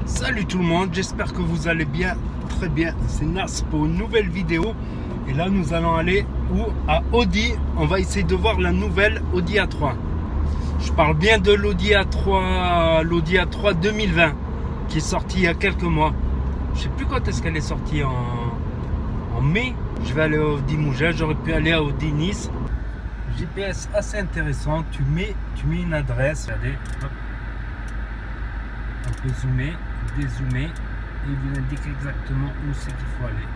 Salut tout le monde, j'espère que vous allez bien, très bien. C'est Nas pour une nouvelle vidéo. Et là nous allons aller à Audi. On va essayer de voir la nouvelle Audi A3. Je parle bien de l'Audi A3 2020 qui est sortie il y a quelques mois. Je sais plus quand est-ce qu'elle est sortie, en mai. Je vais aller à Audi Mougins, j'aurais pu aller à Audi Nice. GPS assez intéressant, tu mets une adresse, regardez, hop. On peut zoomer, dézoomer et il vous indique exactement où c'est qu'il faut aller.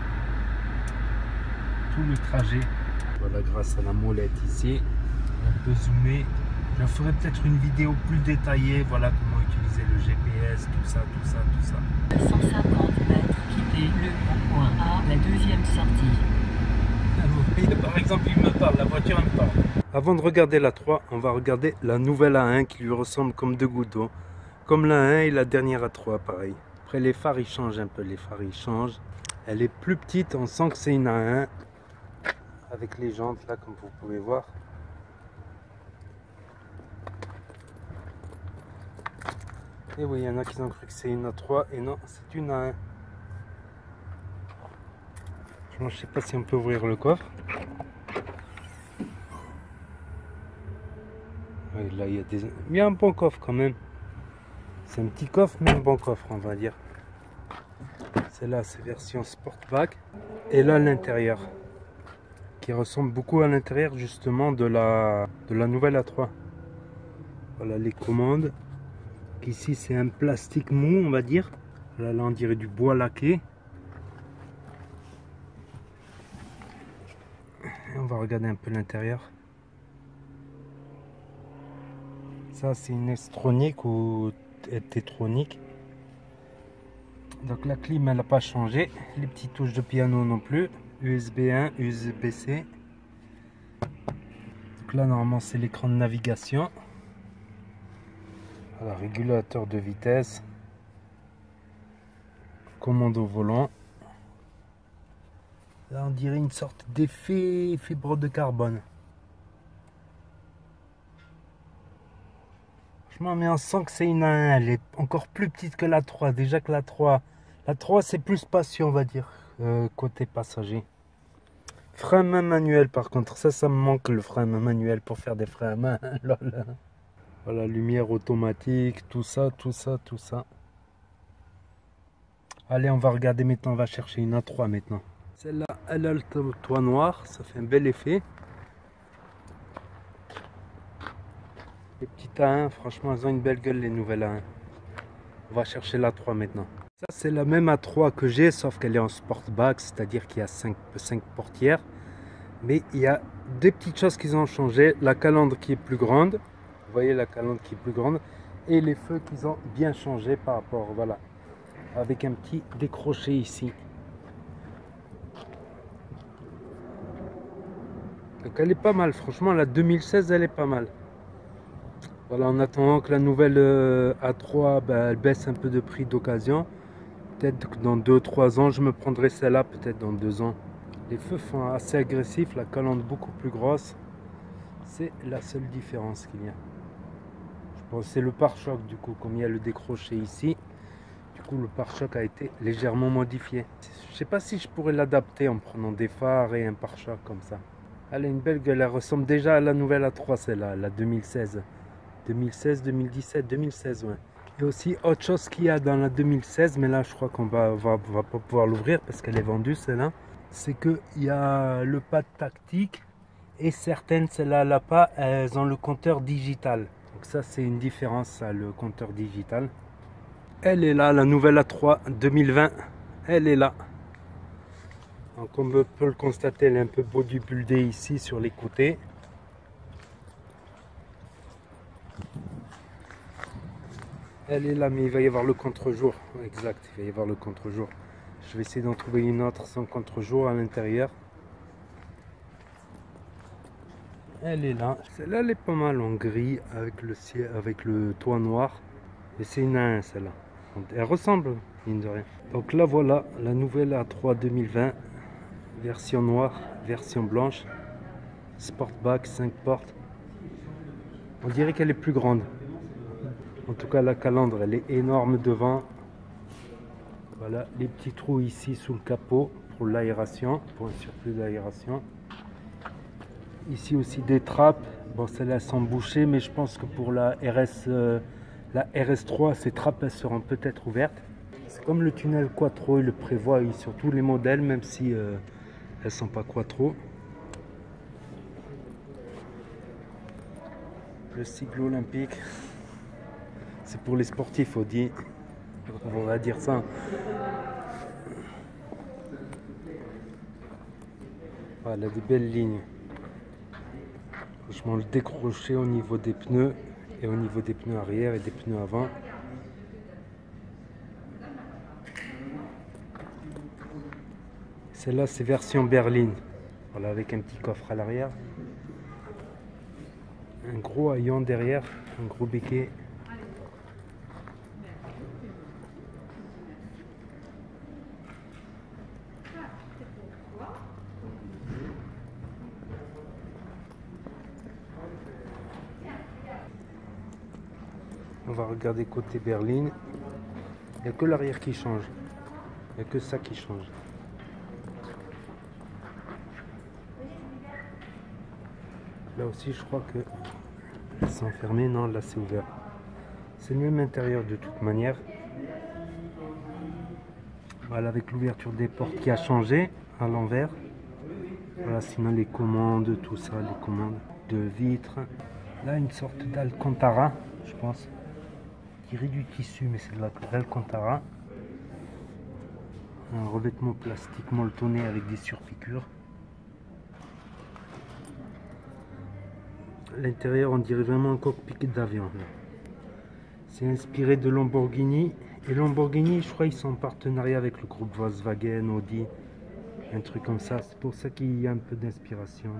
Tout le trajet. Voilà, grâce à la molette ici, on peut zoomer. Je ferai peut-être une vidéo plus détaillée, voilà comment utiliser le GPS, tout ça. 150 mètres, quittez le point A, la deuxième sortie. Vous voyez, par exemple, il me parle, la voiture me parle. Avant de regarder la 3, on va regarder la nouvelle A1 qui lui ressemble comme deux gouttes d'eau. Comme la 1 et la dernière A3, pareil. Après, les phares, ils changent un peu. Les phares, ils changent. Elle est plus petite. On sent que c'est une A1. Avec les jantes, là, comme vous pouvez voir. Et oui, il y en a qui ont cru que c'est une A3. Et non, c'est une A1. Je ne sais pas si on peut ouvrir le coffre. Oui, là, il y a un bon coffre quand même. C'est un petit coffre, mais un bon coffre, on va dire. Celle-là, c'est version Sportback. Et là, l'intérieur, qui ressemble beaucoup à l'intérieur justement de la nouvelle A3. Voilà les commandes. Ici, c'est un plastique mou, on va dire. Là, on dirait du bois laqué. Et on va regarder un peu l'intérieur. Ça, c'est une S-tronique ou T-tronique. Donc la clim, elle n'a pas changé. Les petites touches de piano non plus. USB 1, USB-C. Donc là, normalement, c'est l'écran de navigation. Voilà, régulateur de vitesse. Commande au volant. Là, on dirait une sorte d'effet fibre de carbone. Mais on sent que c'est une A1, elle est encore plus petite que la 3. Déjà que la 3 c'est plus spacieux, on va dire, côté passager. Frein à main manuel, par contre, ça me manque, le frein à main manuel pour faire des freins à main. Voilà, lumière automatique, tout ça. Allez, on va regarder maintenant, on va chercher une A3 maintenant. Celle-là, elle a le toit noir, ça fait un bel effet. Les petites A1, franchement, elles ont une belle gueule, les nouvelles A1. On va chercher la 3 maintenant. Ça, c'est la même A3 que j'ai, sauf qu'elle est en Sportback, c'est-à-dire qu'il y a 5 portières. Mais il y a des petites choses qui ont changé. La calandre qui est plus grande. Vous voyez la calandre qui est plus grande. Et les feux qui ont bien changé par rapport, voilà. Avec un petit décroché ici. Donc elle est pas mal, franchement, la 2016, elle est pas mal. Voilà, en attendant que la nouvelle A3 elle baisse un peu de prix d'occasion. Peut-être que dans 2-3 ans, je me prendrai celle-là, peut-être dans 2 ans. Les feux sont assez agressifs, la calandre beaucoup plus grosse. C'est la seule différence qu'il y a. Je pense que c'est le pare-choc du coup, comme il y a le décroché ici. Du coup, le pare-choc a été légèrement modifié. Je ne sais pas si je pourrais l'adapter en prenant des phares et un pare-choc comme ça. Elle a une belle gueule, elle ressemble déjà à la nouvelle A3, celle-là, la 2016. 2016, 2017, 2016, ouais. Et aussi autre chose qu'il y a dans la 2016, mais là je crois qu'on va pas pouvoir l'ouvrir parce qu'elle est vendue celle-là, c'est qu'il y a le pad tactique et certaines, celles-là là pas, elles ont le compteur digital. Donc ça c'est une différence, ça, le compteur digital. Elle est là, la nouvelle A3 2020, elle est là. Donc comme on peut le constater, elle est un peu bodybuildée ici sur les côtés. Elle est là, mais il va y avoir le contre-jour. Exact, il va y avoir le contre-jour. Je vais essayer d'en trouver une autre sans contre-jour à l'intérieur. Elle est là. Celle-là, elle est pas mal en gris avec le ciel, avec le toit noir. Et c'est une A1 celle-là. Elle ressemble, mine de rien. Donc là, voilà la nouvelle A3 2020. Version noire, version blanche. Sportback, 5 portes. On dirait qu'elle est plus grande. En tout cas, la calandre, elle est énorme devant. Voilà les petits trous ici sous le capot pour l'aération, pour un surplus d'aération. Ici aussi des trappes. Bon, celles-là sont bouchées, mais je pense que pour la RS3, ces trappes elles seront peut-être ouvertes. C'est comme le tunnel Quattro, il le prévoit sur tous les modèles, même si elles sont pas Quattro. Le cycle olympique, c'est pour les sportifs, on va dire ça. Voilà, des belles lignes. Franchement, le décroché au niveau des pneus et au niveau des pneus arrière et des pneus avant. Celle-là, c'est version berline. Voilà, avec un petit coffre à l'arrière. Un gros haillon derrière, un gros béquet. On va regarder côté berline. Il n'y a que l'arrière qui change. Il n'y a que ça qui change. Là aussi, je crois que c'est enfermé. Non, là c'est ouvert. C'est le même intérieur de toute manière. Voilà, avec l'ouverture des portes qui a changé à l'envers. Voilà, sinon les commandes, tout ça, les commandes de vitres. Là, une sorte d'Alcantara, je pense. Je dirais du tissu, mais c'est de l'Alcantara. Un revêtement plastique molletonné avec des surpiqûres. L'intérieur, on dirait vraiment un cockpit d'avion. C'est inspiré de Lamborghini. Et Lamborghini, je crois, ils sont en partenariat avec le groupe Volkswagen, Audi, un truc comme ça. C'est pour ça qu'il y a un peu d'inspiration.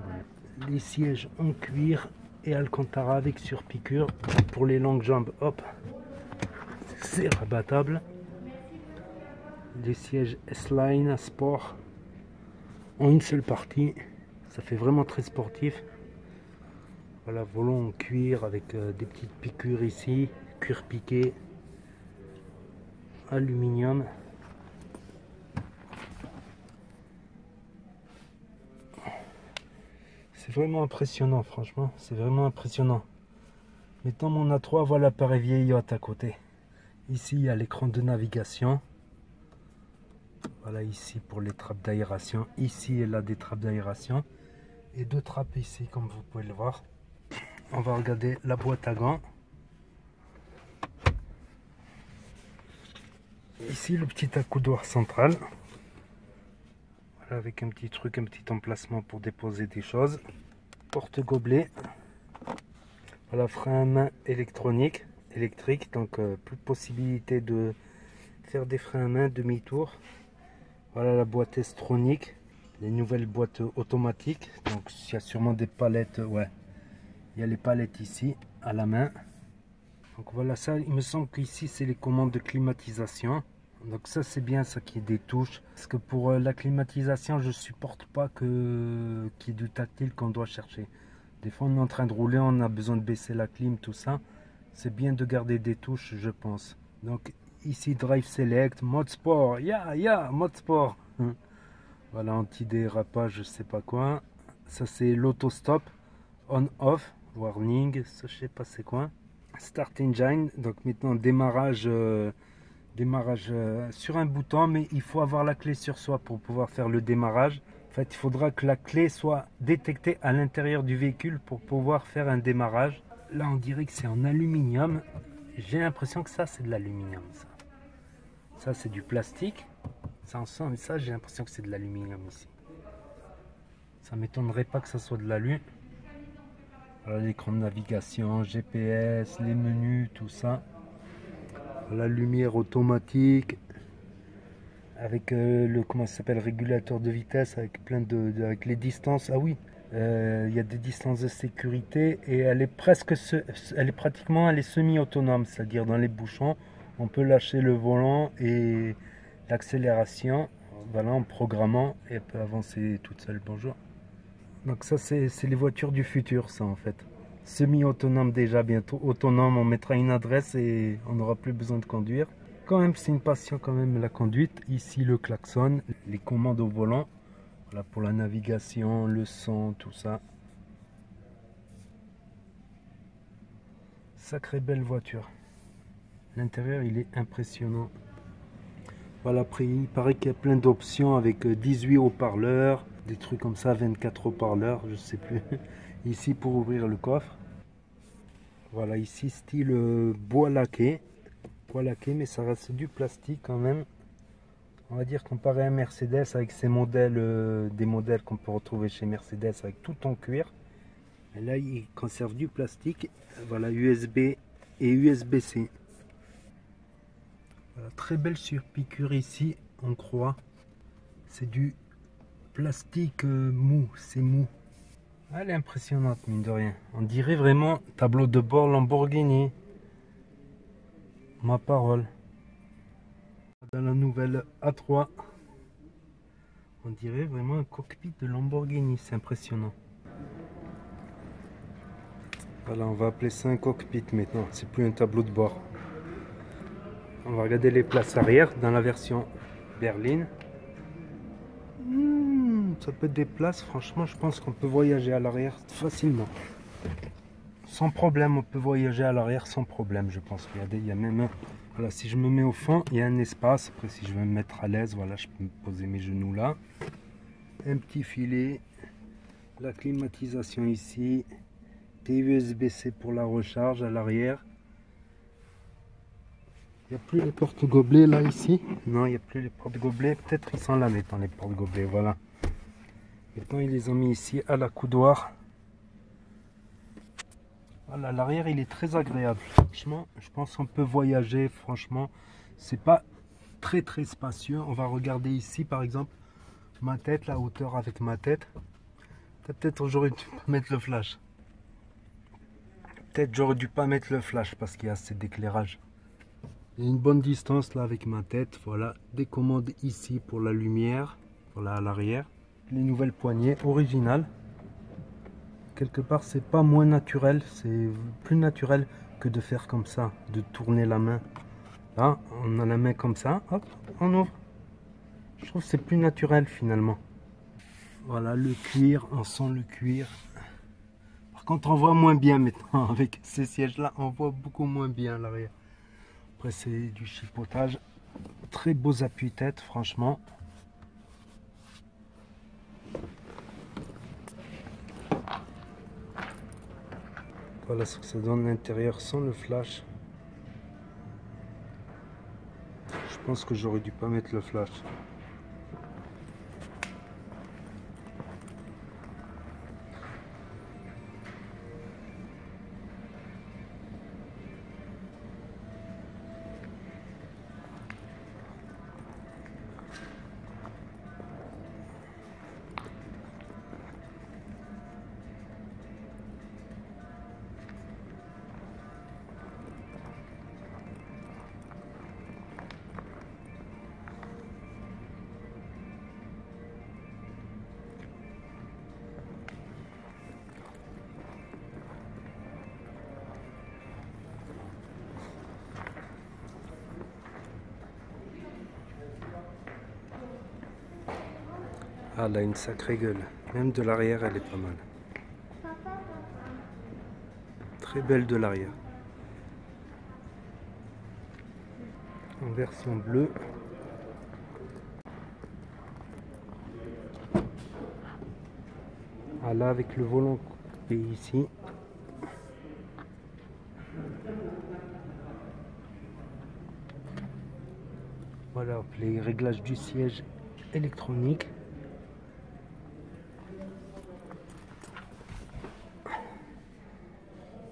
Les sièges en cuir et Alcantara avec surpiqûre. Pour les longues jambes, hop, c'est rabattable. Les sièges S-Line Sport en une seule partie. Ça fait vraiment très sportif. Voilà, volant en cuir avec des petites piqûres ici, cuir piqué, aluminium. C'est vraiment impressionnant, franchement, c'est vraiment impressionnant. Mettons mon A3, voilà l'appareil vieillotte à côté. Ici, il y a l'écran de navigation. Voilà, ici pour les trappes d'aération. Ici, il y a des trappes d'aération. Et deux trappes ici, comme vous pouvez le voir. On va regarder la boîte à gants. Ici, le petit accoudoir central. Voilà, avec un petit truc, un petit emplacement pour déposer des choses. Porte-gobelet. Voilà, frein à main électronique, électrique. Donc, plus de possibilité de faire des freins à main demi-tour. Voilà la boîte S-tronique. Les nouvelles boîtes automatiques. Donc, il y a sûrement des palettes. Ouais. Il y a les palettes ici à la main. Donc voilà, ça, il me semble qu'ici c'est les commandes de climatisation. Donc ça c'est bien, ça qui est des touches. Parce que pour la climatisation, je supporte pas qu'il y ait du tactile qu'on doit chercher. Des fois on est en train de rouler, on a besoin de baisser la clim, tout ça. C'est bien de garder des touches, je pense. Donc ici Drive Select, mode sport, mode sport. Voilà, anti-dérapage, je sais pas quoi. Ça c'est l'auto-stop, on-off. Warning, ça je sais pas c'est quoi. Start engine, donc maintenant démarrage, sur un bouton, mais il faut avoir la clé sur soi pour pouvoir faire le démarrage. En fait, il faudra que la clé soit détectée à l'intérieur du véhicule pour pouvoir faire un démarrage. Là, on dirait que c'est en aluminium. J'ai l'impression que ça c'est de l'aluminium. Ça c'est du plastique. Ça en sent, mais ça j'ai l'impression que c'est de l'aluminium ici. Ça m'étonnerait pas que ça soit de l'alu. Voilà l'écran de navigation, GPS, les menus, tout ça. La lumière automatique avec le comment ça s'appelle, régulateur de vitesse avec plein avec les distances. Ah oui, il y a des distances de sécurité et elle est semi-autonome, c'est-à-dire dans les bouchons, on peut lâcher le volant et l'accélération, voilà, en programmant et elle peut avancer toute seule. Bonjour. Donc ça c'est les voitures du futur, ça en fait. Semi-autonome déjà, bientôt autonome, on mettra une adresse et on n'aura plus besoin de conduire. Quand même, c'est une passion quand même la conduite. Ici le klaxon, les commandes au volant. Voilà pour la navigation, le son, tout ça. Sacrée belle voiture. L'intérieur il est impressionnant. Voilà, après il paraît qu'il y a plein d'options avec 18 haut-parleurs, des trucs comme ça, 24 haut-parleurs, je sais plus. Ici pour ouvrir le coffre. Voilà, ici style bois laqué. Bois laqué, mais ça reste du plastique quand même. On va dire comparé à un Mercedes avec ces modèles, des modèles qu'on peut retrouver chez Mercedes avec tout en cuir. Et là, il conserve du plastique. Voilà, USB et USB-C. Voilà, très belle surpiqûre ici, on croit. C'est du plastique mou, c'est mou. Elle est impressionnante, mine de rien. On dirait vraiment tableau de bord Lamborghini. Ma parole. Dans la nouvelle A3, on dirait vraiment un cockpit de Lamborghini. C'est impressionnant. Voilà, on va appeler ça un cockpit maintenant. C'est plus un tableau de bord. On va regarder les places arrière dans la version berline. Ça peut être des places, franchement, je pense qu'on peut voyager à l'arrière facilement. Sans problème, on peut voyager à l'arrière sans problème, je pense. Regardez, il y a même... Voilà, si je me mets au fond, il y a un espace. Après, si je veux me mettre à l'aise, voilà, je peux me poser mes genoux là. Un petit filet. La climatisation ici. Des USB-C pour la recharge à l'arrière. Il n'y a plus les porte-gobelets là, ici. Non, il n'y a plus les porte-gobelets. Peut-être ils sont là maintenant, les porte-gobelets, voilà. Maintenant, ils les ont mis ici à la coudoir. Voilà, l'arrière, il est très agréable. Franchement, je pense qu'on peut voyager. Franchement, c'est pas très spacieux. On va regarder ici, par exemple, ma tête, la hauteur avec ma tête. Peut-être j'aurais dû pas mettre le flash. Peut-être j'aurais dû pas mettre le flash parce qu'il y a assez d'éclairage. Il y a une bonne distance là avec ma tête. Voilà, des commandes ici pour la lumière. Voilà, à l'arrière. Les nouvelles poignées originales. Quelque part, c'est pas moins naturel. C'est plus naturel que de faire comme ça, de tourner la main. Là, on a la main comme ça. Hop, on ouvre. Je trouve que c'est plus naturel finalement. Voilà, le cuir, on sent le cuir. Par contre, on voit moins bien maintenant. Avec ces sièges-là, on voit beaucoup moins bien à l'arrière. Après, c'est du chipotage. Très beaux appuis-tête, franchement. Voilà ce que ça donne l'intérieur sans le flash. Je pense que j'aurais dû pas mettre le flash. Ah, elle a une sacrée gueule. Même de l'arrière, elle est pas mal. Très belle de l'arrière. En version bleue. Ah, là, avec le volant coupé ici. Voilà, les réglages du siège électronique.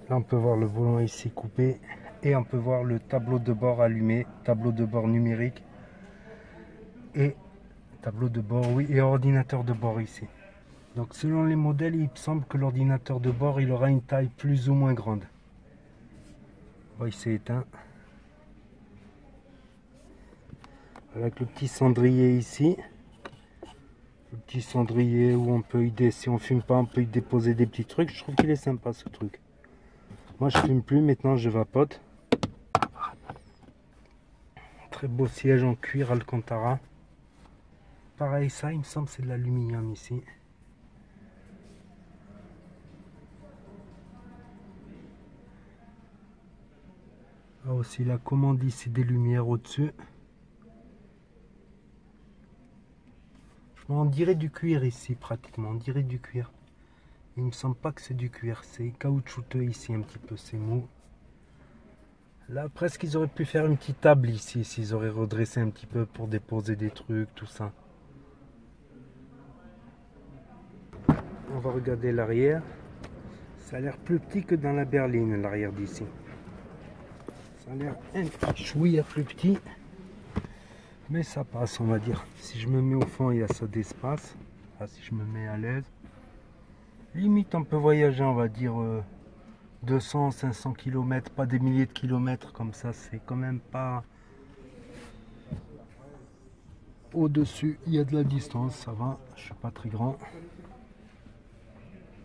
Là, on peut voir le volant ici coupé et on peut voir le tableau de bord allumé, tableau de bord numérique et tableau de bord, oui, et ordinateur de bord ici. Donc, selon les modèles, il semble que l'ordinateur de bord, il aura une taille plus ou moins grande. Bon, il s'est éteint. Avec le petit cendrier ici. Le petit cendrier où on peut y, si on fume pas, on peut y déposer des petits trucs. Je trouve qu'il est sympa ce truc. Moi je fume plus, maintenant je vapote. Très beau siège en cuir Alcantara. Pareil, ça, il me semble, c'est de l'aluminium ici. Ah, aussi la commande ici, des lumières au-dessus. On dirait du cuir ici, pratiquement. On dirait du cuir. Il me semble pas que c'est du cuir. C'est caoutchouteux ici, un petit peu. C'est mou. Là, presque, ils auraient pu faire une petite table ici, s'ils auraient redressé un petit peu pour déposer des trucs, tout ça. On va regarder l'arrière. Ça a l'air plus petit que dans la berline, l'arrière d'ici. Ça a l'air un petit chouïa plus petit. Mais ça passe, on va dire. Si je me mets au fond, il y a ça d'espace. Ah, si je me mets à l'aise. Limite, on peut voyager, on va dire, 200, 500 km, pas des milliers de kilomètres comme ça. C'est quand même pas... Au-dessus, il y a de la distance, ça va. Je suis pas très grand.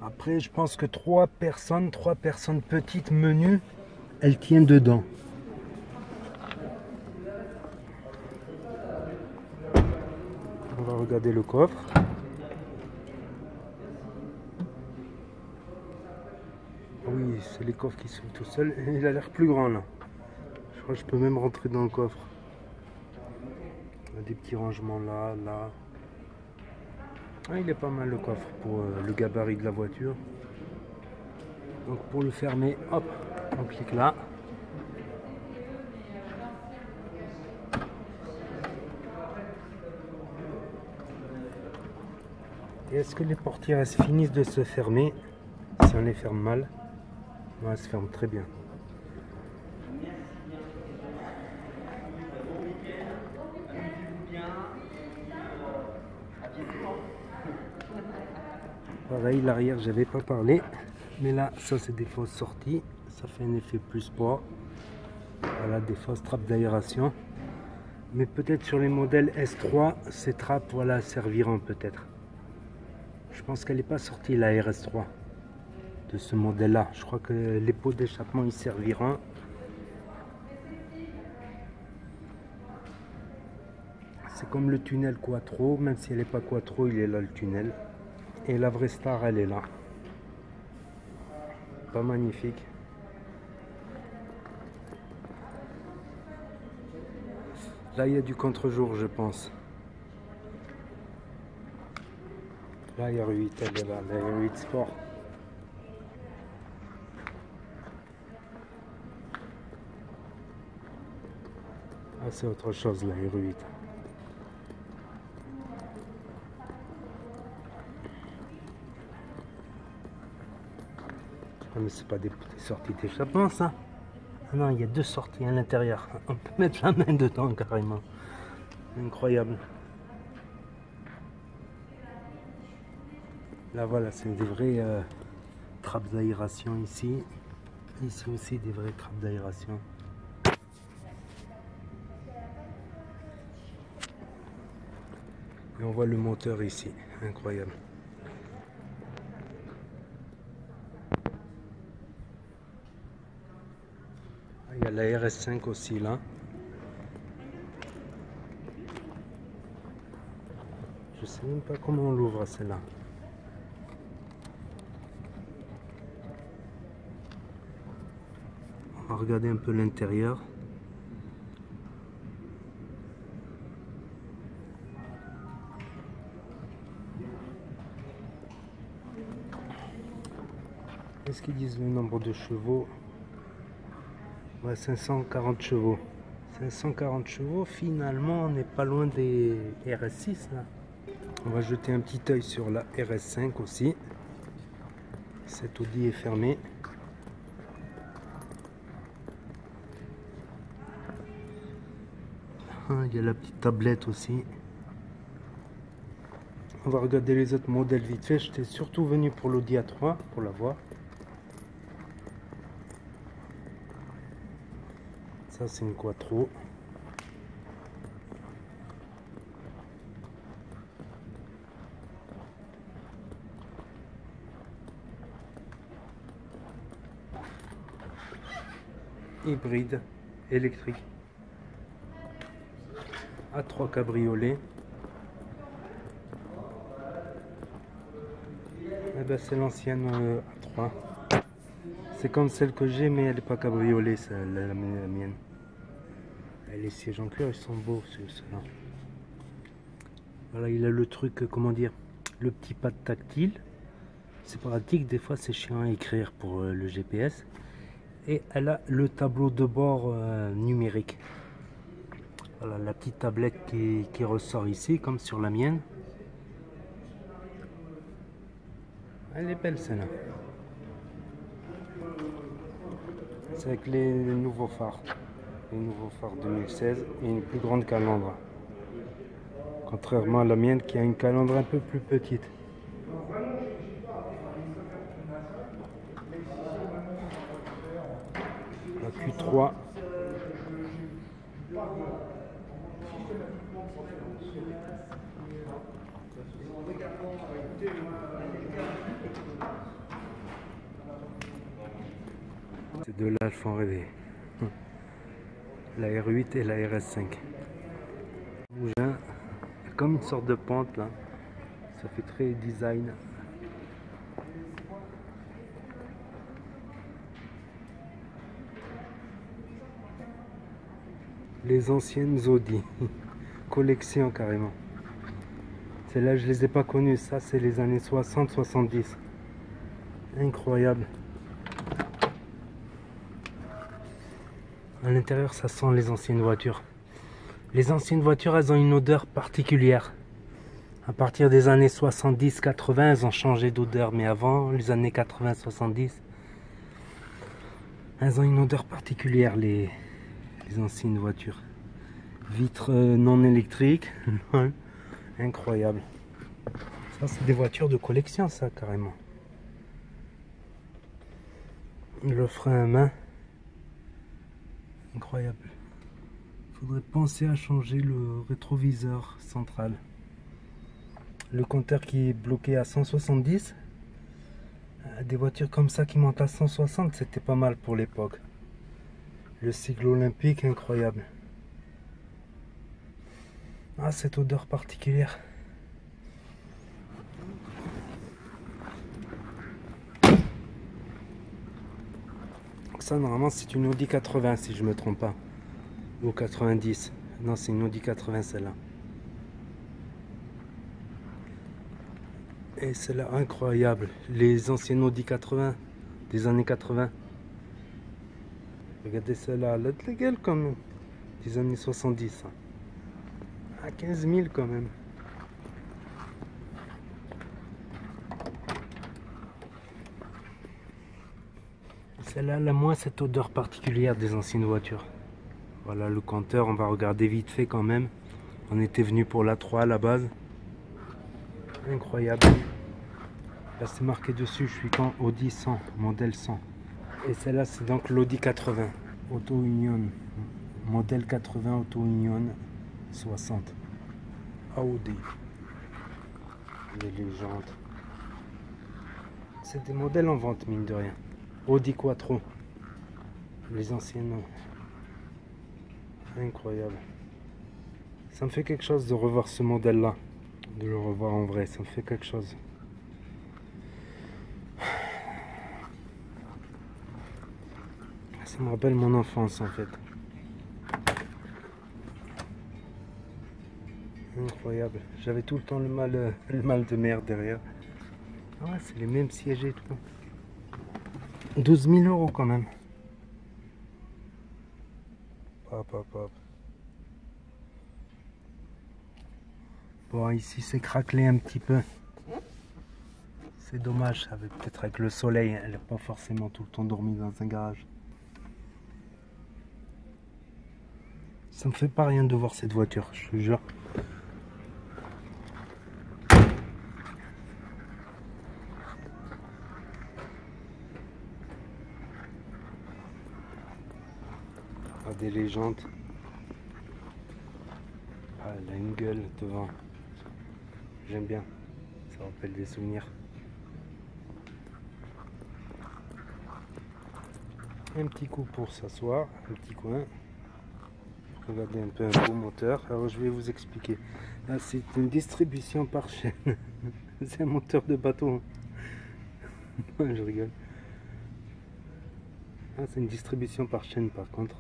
Après, je pense que trois personnes petites menues, elles tiennent dedans. On va regarder le coffre. Oui, c'est les coffres qui s'ouvrent tout seuls. Il a l'air plus grand là. Je crois que je peux même rentrer dans le coffre. Il y a des petits rangements là, là. Ah, il est pas mal le coffre pour le gabarit de la voiture. Donc pour le fermer, hop, on clique là. Et est-ce que les portières elles finissent de se fermer? Si on les ferme mal, elles se ferment très bien. Pareil, l'arrière, j'avais pas parlé, mais là, ça c'est des fausses sorties, ça fait un effet plus poids. Voilà, des fausses trappes d'aération. Mais peut-être sur les modèles S3, ces trappes, voilà, serviront peut-être. Je pense qu'elle n'est pas sortie la RS3 de ce modèle-là. Je crois que les pots d'échappement y serviront. C'est comme le tunnel Quattro, même si elle n'est pas Quattro, il est là le tunnel. Et la vraie star, elle est là. Pas magnifique. Là, il y a du contre-jour, je pense. Là, il y a R8, elle est là, la R8 Sport. Ah, c'est autre chose, la R8. Ah, mais c'est pas des sorties d'échappement, ça. Ah non, il y a deux sorties à l'intérieur. On peut mettre la main dedans, carrément. Incroyable. Là, voilà, c'est des vraies trappes d'aération ici. Ici aussi, des vraies trappes d'aération. Et on voit le moteur ici. Incroyable. Il y a la RS5 aussi là. Je sais même pas comment on l'ouvre celle-là. On va regarder un peu l'intérieur. Est-ce qu'ils disent le nombre de chevaux? Ouais, 540 chevaux. 540 chevaux, finalement, on n'est pas loin des RS6 là. On va jeter un petit œil sur la RS5 aussi. Cet Audi est fermé. Ah, il y a la petite tablette aussi. On va regarder les autres modèles vite fait. J'étais surtout venu pour l'Audi A3 pour la voir. Ça c'est une Quattro. Hybride, électrique. A3 cabriolet. Eh ben, c'est l'ancienne A3. C'est comme celle que j'ai, mais elle n'est pas cabriolet, la mienne. Et les sièges en cuir, ils sont beaux, ceux-là. Voilà, il a le truc, comment dire, le petit pad tactile. C'est pratique, des fois c'est chiant à écrire pour le GPS. Et elle a le tableau de bord numérique. Voilà, la petite tablette qui ressort ici, comme sur la mienne. Elle est belle celle-là. C'est avec les nouveaux phares. Les nouveaux phares 2016 et une plus grande calandre. Contrairement à la mienne qui a une calandre un peu plus petite. La Q3. Ces deux-là, elles font rêver. La R8 et la RS5. Mougin, comme une sorte de pente là. Ça fait très design. Les anciennes Audi. Collection carrément. Celles-là, je les ai pas connues. Ça, c'est les années 60-70. Incroyable. À l'intérieur, ça sent les anciennes voitures. Les anciennes voitures, elles ont une odeur particulière. À partir des années 70-80, elles ont changé d'odeur. Mais avant, les années 80-70, elles ont une odeur particulière, les anciennes voitures. Vitres non électriques. Incroyable. Ça, c'est des voitures de collection, ça, carrément. Le frein à main. Incroyable. Faudrait penser à changer le rétroviseur central. Le compteur qui est bloqué à 170. Des voitures comme ça qui montent à 160, c'était pas mal pour l'époque. Le cycle olympique, incroyable. Ah, cette odeur particulière. Ça, normalement, c'est une Audi 80 si je me trompe pas. Ou 90. Non, c'est une Audi 80 celle-là. Et celle-là, incroyable. Les anciennes Audi 80 des années 80. Regardez celle-là, elle a de la gueule quand même. Des années 70. À 15 000 quand même. Celle-là, elle a moins cette odeur particulière des anciennes voitures. Voilà le compteur, on va regarder vite fait quand même. On était venu pour la 3 à la base. Incroyable. Là c'est marqué dessus, je suis quand Audi 100, modèle 100. Et celle-là c'est donc l'Audi 80, Auto Union. Modèle 80 Auto Union 60. Audi. Les légendes. C'est des modèles en vente mine de rien. Audi Quattro. Les anciennes. Incroyable. Ça me fait quelque chose de revoir ce modèle là. De le revoir en vrai. Ça me fait quelque chose. Ça me rappelle mon enfance en fait. Incroyable. J'avais tout le temps le mal de mer derrière. Ah ouais, c'est les mêmes sièges et tout. 12 000 € quand même. Hop, hop, hop. Bon, ici c'est craquelé un petit peu. C'est dommage, peut-être avec le soleil, elle n'est pas forcément tout le temps dormie dans un garage. Ça me fait pas rien de voir cette voiture, je te jure. Ah, des légendes. Ah, elle a une gueule devant. J'aime bien, ça rappelle des souvenirs. Un petit coup pour s'asseoir, un petit coin. Regardez un peu un beau moteur. Alors je vais vous expliquer. Là c'est une distribution par chaîne. C'est un moteur de bateau. Ouais, je rigole. Ah, c'est une distribution par chaîne par contre.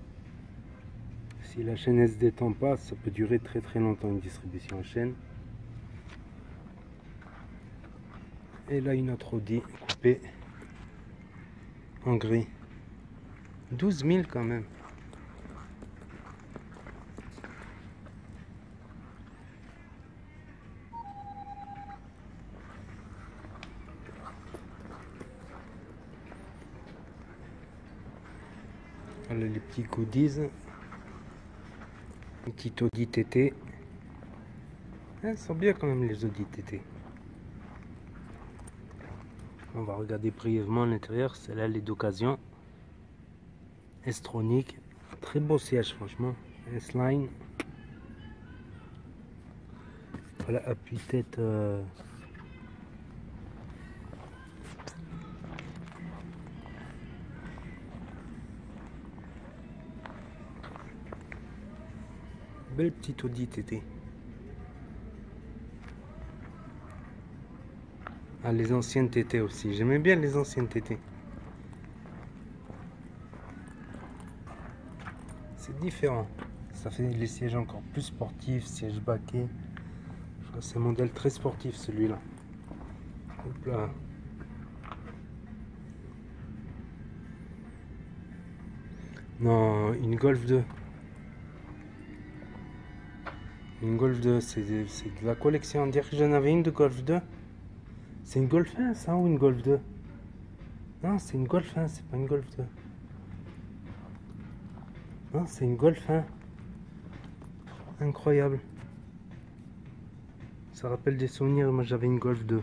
Si la chaîne elle se détend pas, ça peut durer très très longtemps une distribution en chaîne. Et là une autre Audi coupée en gris. 12 000 quand même. Voilà les petits goodies. Une petite Audi TT. Elles sont bien quand même les Audi TT. On va regarder brièvement l'intérieur. Celle-là elle est d'occasion. S-tronic. Très beau siège franchement. S-line. Voilà, appuie-tête. Belle petite Audi TT. Ah, les anciennes TT aussi. J'aimais bien les anciennes TT. C'est différent. Ça fait les sièges encore plus sportifs, sièges baquets. Je crois que c'est un modèle très sportif celui-là. Hop là. Non, une Golf 2. Une Golf 2, c'est de la collection. On dirait que j'en avais une de Golf 2. C'est une Golf 1 ça ou une Golf 2? Non, c'est une Golf 1, c'est pas une Golf 2. Non, c'est une Golf 1. Incroyable. Ça rappelle des souvenirs, moi j'avais une Golf 2.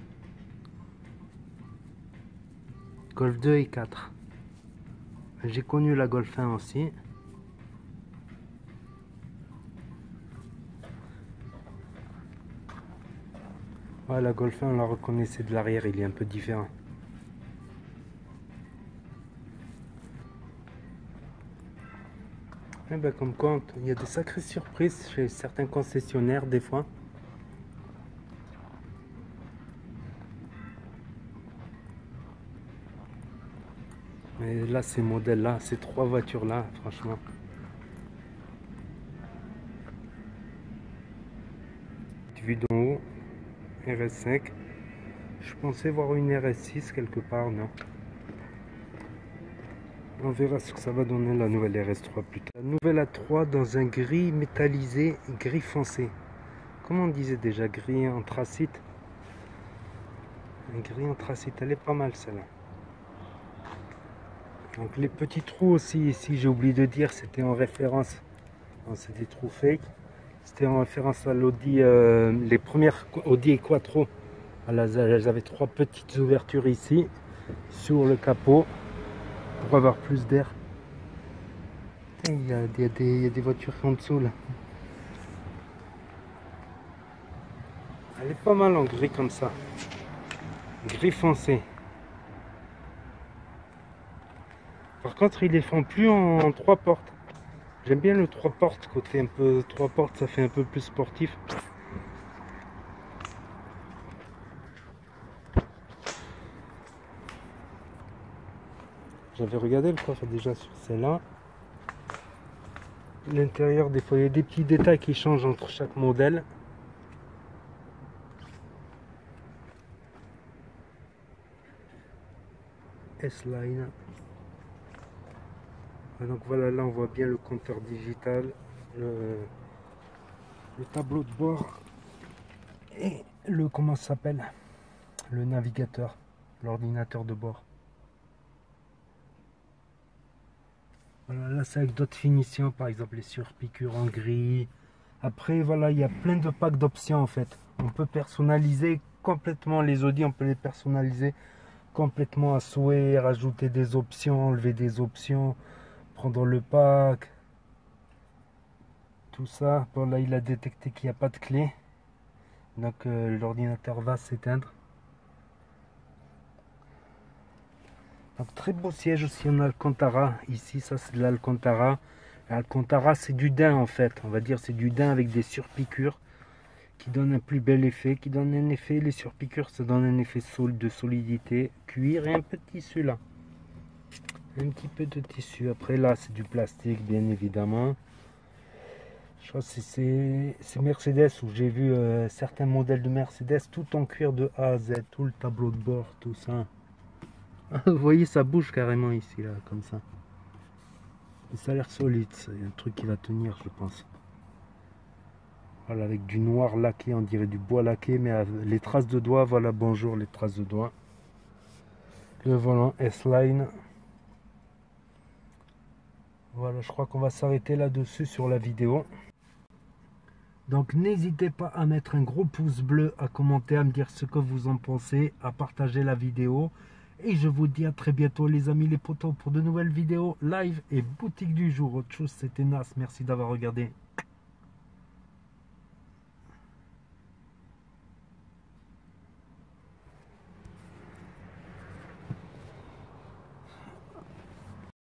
Golf 2 et 4. J'ai connu la Golf 1 aussi. Ouais, la Golf 1, on la reconnaissait de l'arrière, il est un peu différent. Et ben, comme quoi, il y a de sacrées surprises chez certains concessionnaires des fois. Mais là, ces modèles-là, ces trois voitures-là, franchement. Vue d'en haut, RS5. Je pensais voir une RS6 quelque part, non. On verra ce que ça va donner la nouvelle RS3 plus tard. La nouvelle A3 dans un gris métallisé, gris foncé. Comment on disait déjà, gris anthracite? Un gris anthracite, elle est pas mal celle-là. Donc les petits trous aussi ici, j'ai oublié de dire, c'était en référence. C'est des trous fake. C'était en référence à l'Audi, les premières Audi Quattro. Elles avaient trois petites ouvertures ici sur le capot pour avoir plus d'air. Il y a des voitures en dessous là. Elle est pas mal en gris comme ça. Gris foncé. Par contre, ils les font plus en trois portes. J'aime bien le 3 portes, côté un peu 3 portes, ça fait un peu plus sportif. J'avais regardé le coffre déjà sur celle-là. L'intérieur, des fois, il y a des petits détails qui changent entre chaque modèle. S-Line. Donc voilà, là on voit bien le compteur digital, le tableau de bord et le, comment ça s'appelle, le navigateur, l'ordinateur de bord. Voilà, là c'est avec d'autres finitions, par exemple les surpiqûres en gris. Après voilà, il y a plein de packs d'options en fait. On peut personnaliser complètement les Audi, on peut les personnaliser complètement à souhait, rajouter des options, enlever des options, prendre le pack, tout ça. Bon là il a détecté qu'il n'y a pas de clé, donc l'ordinateur va s'éteindre. Donc très beau siège aussi en Alcantara, ici ça c'est de l'Alcantara. Alcantara, c'est du daim en fait. On va dire c'est du daim avec des surpiqûres qui donne un plus bel effet, qui donne un effet, les surpiqûres, ça donne un effet de solidité, cuir et un peu de tissu là. Un petit peu de tissu. Après là, c'est du plastique, bien évidemment. Je crois que c'est Mercedes où j'ai vu certains modèles de Mercedes tout en cuir de A à Z, tout le tableau de bord, tout ça. Vous voyez, ça bouge carrément ici, là, comme ça. Et ça a l'air solide, ça. Il y a un truc qui va tenir, je pense. Voilà, avec du noir laqué, on dirait du bois laqué, mais les traces de doigts, voilà, bonjour les traces de doigts. Le volant S-Line. Voilà, je crois qu'on va s'arrêter là-dessus sur la vidéo. Donc n'hésitez pas à mettre un gros pouce bleu, à commenter, à me dire ce que vous en pensez, à partager la vidéo. Et je vous dis à très bientôt les amis, les potos, pour de nouvelles vidéos live et boutique du jour. Autre chose, c'était Nas, merci d'avoir regardé.